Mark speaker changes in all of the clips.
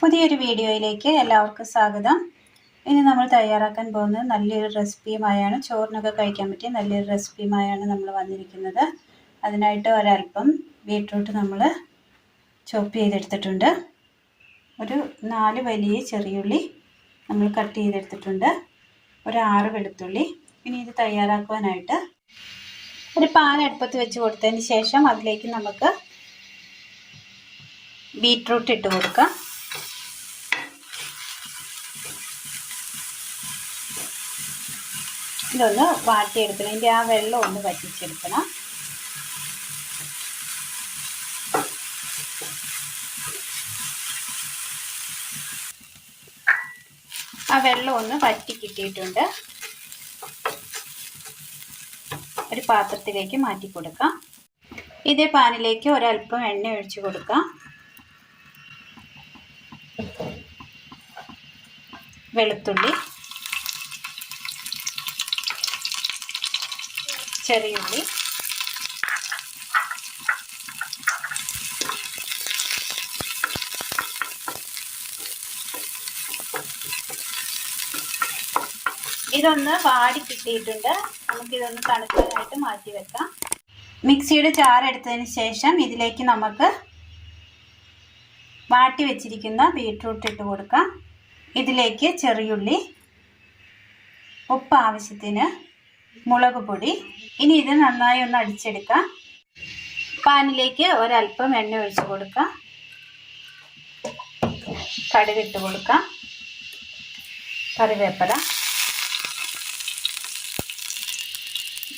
Speaker 1: പുതിയൊരു വീഡിയോയിലേക്ക് എല്ലാവർക്കും സ്വാഗതം. ഇനി നമ്മൾ തയ്യാറാക്കാൻ പോകുന്നത് നല്ലൊരു റെസിപ്പിയുമായാണ്. ചോറിനൊക്കെ കഴിക്കാൻ പറ്റിയ നല്ലൊരു റെസിപ്പിയുമായാണ് നമ്മൾ വന്നിരിക്കുന്നത്. അതിനായിട്ട് ഒരല്പം ബീട്രൂട്ട് നമ്മൾ ചോപ്പ് ചെയ്തെടുത്തിട്ടുണ്ട്. ഒരു 4 വലിയ ചെറിയുള്ളി നമ്മൾ കട്ട് ചെയ്തെടുത്തിട്ടുണ്ട്. ഒരു 6 വെളുത്തുള്ളി. ഇനി ഇത് തയ്യാറാക്കുവാനായിട്ട് ഒരു പാൻ അടുപ്പത്ത് വെച്ച് കൊടുത്തതിന് ശേഷം അതിലേക്ക് നമുക്ക് ബീട്രൂട്ട് ഇട്ട് കൊടുക്കാം. ഇതൊന്ന് വാട്ടിയെടുക്കണം. ഇതിൻ്റെ ആ വെള്ളം ഒന്ന് വറ്റിച്ചെടുക്കണം. ആ വെള്ളം ഒന്ന് വറ്റി കിട്ടിയിട്ടുണ്ട്. ഒരു പാത്രത്തിലേക്ക് മാറ്റി കൊടുക്കാം. ഇതേ പാനിലേക്ക് ഒരല്പം എണ്ണ ഒഴിച്ച് കൊടുക്കാം. വെളുത്തുള്ളി, ചെറിയുള്ളി, ഇതൊന്ന് വാടി കിട്ടിയിട്ടുണ്ട്. നമുക്കിതൊന്ന് തണുക്കാനായിട്ട് മാറ്റി വെക്കാം. മിക്സിയുടെ ജാർ എടുത്തതിന് ശേഷം ഇതിലേക്ക് നമുക്ക് വാട്ടി വെച്ചിരിക്കുന്ന ബീട്രൂട്ട് ഇട്ട് കൊടുക്കാം. ഇതിലേക്ക് ചെറിയുള്ളി, ഉപ്പ് ആവശ്യത്തിന്, മുളക് പൊടി. ഇനി ഇത് നന്നായി ഒന്ന് അടിച്ചെടുക്കാം. പാനിലേക്ക് ഒരല്പം എണ്ണ ഒഴിച്ച് കൊടുക്കാം. കടുകിട്ട് കൊടുക്കാം. കറിവേപ്പില,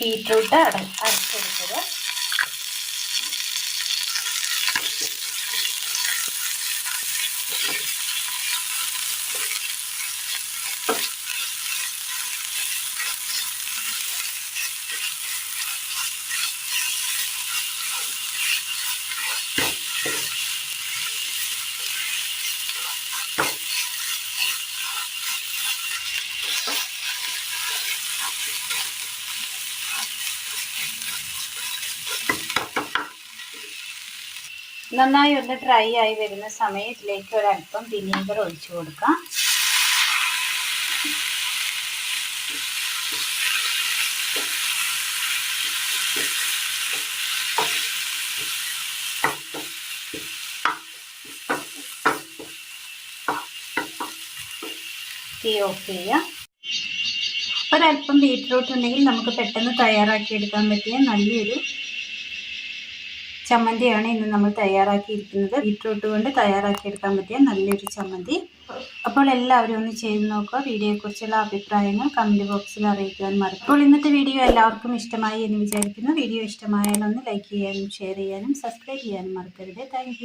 Speaker 1: ബീട്രൂട്ട് അരച്ചെടുത്തത്, നന്നായി ഒന്ന് ഡ്രൈ ആയി വരുന്ന സമയം ഇതിലേക്ക് ഒരല്പം വിനീഗർ ഒഴിച്ചു കൊടുക്കാം. തീ ഓഫ് ചെയ്യാം. ഒരല്പം ബീട്രൂട്ട് ഉണ്ടെങ്കിൽ നമുക്ക് പെട്ടെന്ന് തയ്യാറാക്കിയെടുക്കാൻ പറ്റിയ നല്ലൊരു ചമ്മന്തിയാണ് ഇന്ന് നമ്മൾ തയ്യാറാക്കിയിരിക്കുന്നത്. ബീട്രൂട്ട് കൊണ്ട് തയ്യാറാക്കിയെടുക്കാൻ പറ്റിയ നല്ലൊരു ചമ്മന്തി. അപ്പോൾ എല്ലാവരും ഒന്ന് ചെയ്ത് നോക്കുക. വീഡിയോയെക്കുറിച്ചുള്ള അഭിപ്രായങ്ങൾ കമൻറ്റ് ബോക്സിൽ അറിയിക്കുവാൻ മറക്കും. അപ്പോൾ ഇന്നത്തെ വീഡിയോ എല്ലാവർക്കും ഇഷ്ടമായി എന്ന് വിചാരിക്കുന്നു. വീഡിയോ ഇഷ്ടമായാൽ ഒന്ന് ലൈക്ക് ചെയ്യാനും ഷെയർ ചെയ്യാനും സബ്സ്ക്രൈബ് ചെയ്യാനും മറക്കരുത്. താങ്ക്